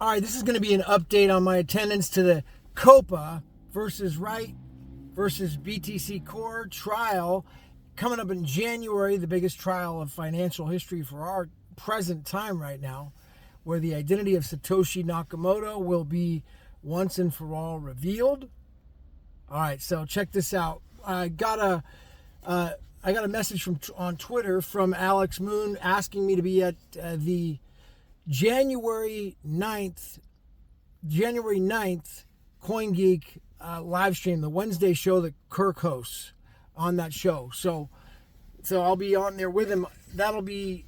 All right, this is going to be an update on my attendance to the Copa Wright versus BTC Core trial coming up in January, the biggest trial of financial history for our present time right now, where the identity of Satoshi Nakamoto will be once and for all revealed. All right, so check this out. I got a message on Twitter from Alex Moon asking me to be at the January 9th CoinGeek live stream, the Wednesday show that Kirk hosts on that show. So I'll be on there with him. That'll be,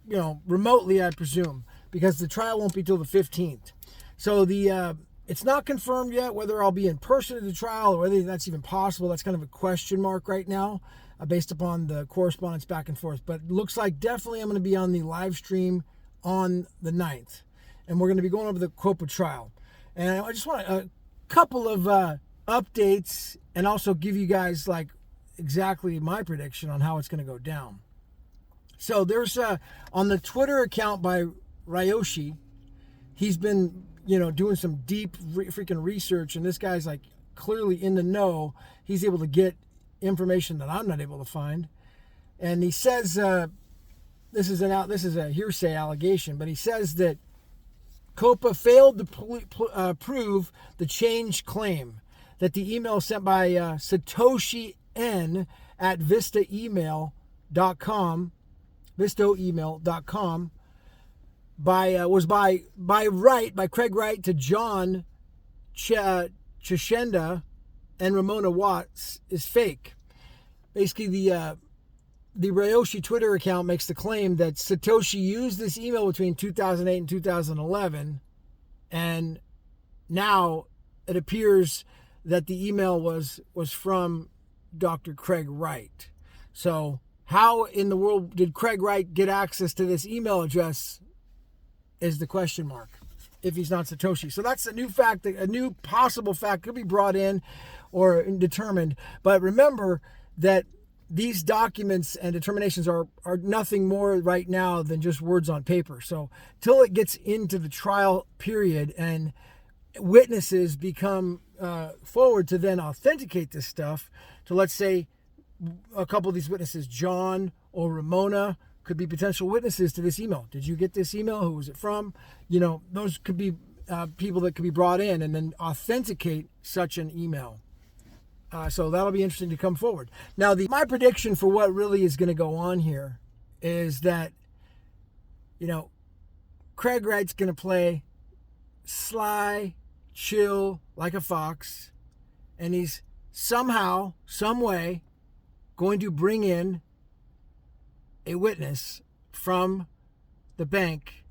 remotely, I presume, because the trial won't be till the 15th. So it's not confirmed yet whether I'll be in person at the trial or whether that's even possible. That's kind of a question mark right now, based upon the correspondence back and forth. But it looks like definitely I'm going to be on the live stream on the 9th, and we're going to be going over the Copa trial. And I just want a couple of updates and also give you guys like exactly my prediction on how it's going to go down. So there's on the Twitter account by Ryoshi, he's been doing some deep freaking research, and this guy's like clearly in the know. He's able to get information that I'm not able to find, and he says this is a hearsay allegation, but he says that Copa failed to prove the change claim, that the email sent by Satoshi N at vistaemail.com was by Craig Wright to John Chishenda and Ramona Watts is fake. Basically, the Ryoshi Twitter account makes the claim that Satoshi used this email between 2008 and 2011, and now it appears that the email was from Dr. Craig Wright. So how in the world did Craig Wright get access to this email address is the question mark, if he's not Satoshi. So that's a new fact, a new possible fact could be brought in or determined. But remember that these documents and determinations are nothing more right now than just words on paper. So till it gets into the trial period and witnesses become forward to then authenticate this stuff, to let's say a couple of these witnesses, John or Ramona, could be potential witnesses to this email. Did you get this email? Who was it from? Those could be people that could be brought in and then authenticate such an email. So that'll be interesting to come forward. Now, my prediction for what really is going to go on here is that, Craig Wright's going to play sly, chill, like a fox, and he's somehow, some way, going to bring in a witness from the bank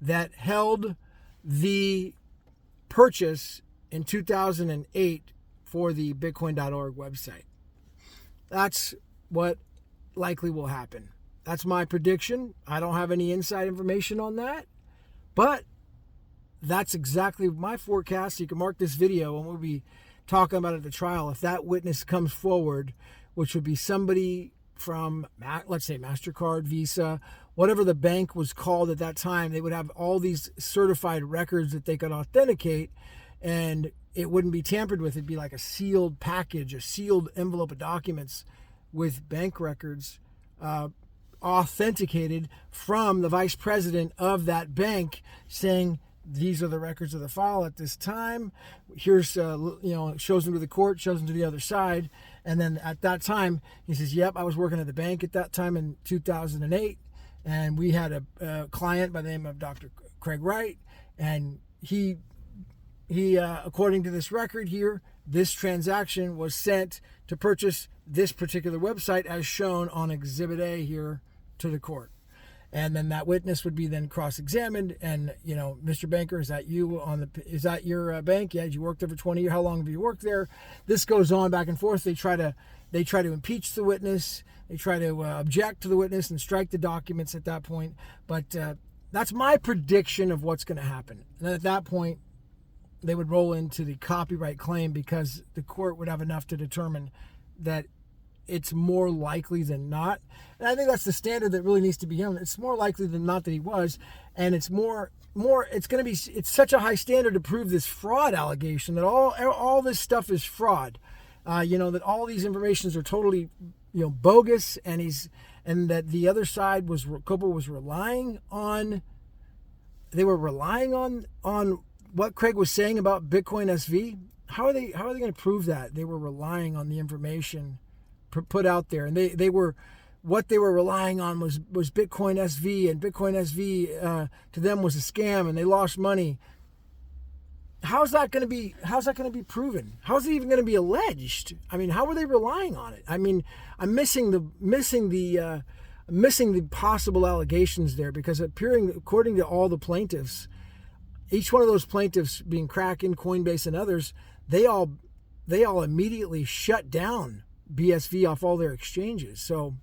that held the purchase in 2008 for the Bitcoin.org website. That's what likely will happen. That's my prediction. I don't have any inside information on that, but that's exactly my forecast. You can mark this video and we'll be talking about it at the trial. If that witness comes forward, which would be somebody from, let's say, MasterCard, Visa, whatever the bank was called at that time, they would have all these certified records that they could authenticate, and it wouldn't be tampered with. It'd be like a sealed package, a sealed envelope of documents with bank records authenticated from the vice president of that bank saying, these are the records of the file at this time. Here's, shows them to the court, shows them to the other side. And then at that time, he says, yep, I was working at the bank at that time in 2008. And we had a client by the name of Dr. Craig Wright. And he, according to this record here, this transaction was sent to purchase this particular website as shown on Exhibit A here to the court. And then that witness would be then cross-examined. And, Mr. Banker, is that you is that your bank? Yeah, you worked there for 20 years. How long have you worked there? This goes on back and forth. They try to impeach the witness. They try to object to the witness and strike the documents at that point. But that's my prediction of what's going to happen. And at that point, they would roll into the copyright claim because the court would have enough to determine that it's more likely than not. And I think that's the standard that really needs to be done. It's more likely than not that he was, and it's more it's such a high standard to prove this fraud allegation that all this stuff is fraud. That all these informations are totally, bogus, and that the other side Copa was relying on. They were relying on what Craig was saying about Bitcoin SV. How are they going to prove that? They were relying on the information put out there, and what they were relying on was Bitcoin SV, and Bitcoin SV to them was a scam, and they lost money. How's that going to be proven? How's it even going to be alleged? I mean, how were they relying on it? I mean, I'm missing the possible allegations there, because according to all the plaintiffs, each one of those plaintiffs, being Kraken, Coinbase, and others, they all immediately shut down BSV off all their exchanges. So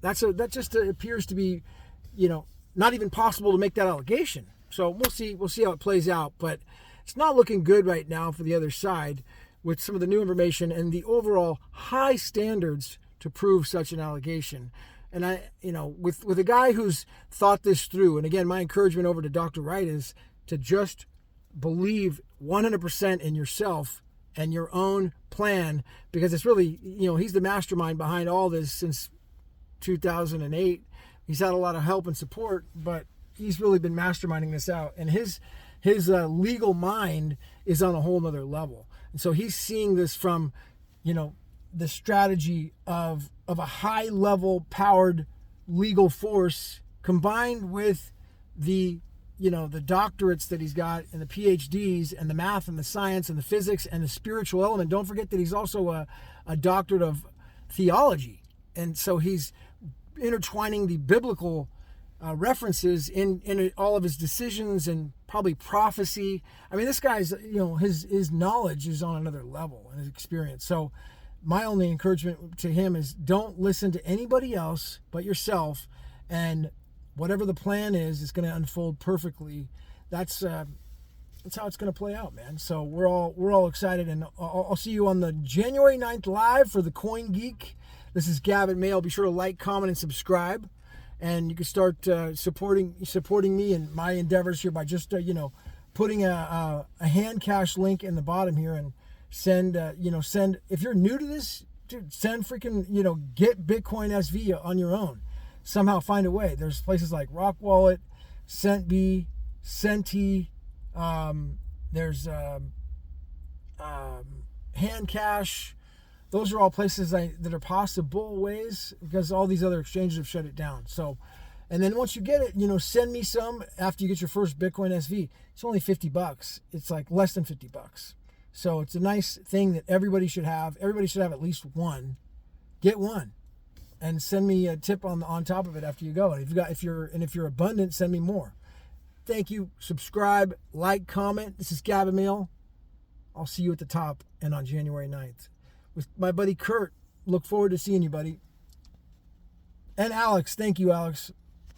that just appears to be, not even possible to make that allegation. So we'll see how it plays out, but it's not looking good right now for the other side with some of the new information and the overall high standards to prove such an allegation. And with a guy who's thought this through, and again, my encouragement over to Dr. Wright is to just believe 100% in yourself and your own plan, because it's really, he's the mastermind behind all this since 2008. He's had a lot of help and support, but he's really been masterminding this out, and his legal mind is on a whole nother level. And so he's seeing this from, the strategy of a high level powered legal force combined with the doctorates that he's got and the PhDs and the math and the science and the physics and the spiritual element. Don't forget that he's also a doctorate of theology. And so he's intertwining the biblical references in all of his decisions, and probably prophecy. I mean, this guy's, his knowledge is on another level, and his experience. So my only encouragement to him is don't listen to anybody else but yourself, and whatever the plan is going to unfold perfectly. That's how it's going to play out, man. So we're all excited, and I'll see you on the January 9th live for the CoinGeek. This is Gavin Mail. Be sure to like, comment, and subscribe. And you can start supporting me in my endeavors here by just putting a hand cash link in the bottom here, and send if you're new to this, dude, send freaking get Bitcoin SV on your own. Somehow find a way. There's places like Rock Wallet, Centbee, Centi. There's hand cash. Those are all places that are possible ways, because all these other exchanges have shut it down. So, and then once you get it, send me some after you get your first Bitcoin SV. It's only $50. It's like less than $50. So it's a nice thing that everybody should have. Everybody should have at least one. Get one, and send me a tip on top of it after you go. And if you're abundant, send me more. Thank you. Subscribe, like, comment. This is Gavin Mail. I'll see you at the top and on January 9th. With my buddy Kurt. Look forward to seeing you, buddy. And Alex. Thank you, Alex.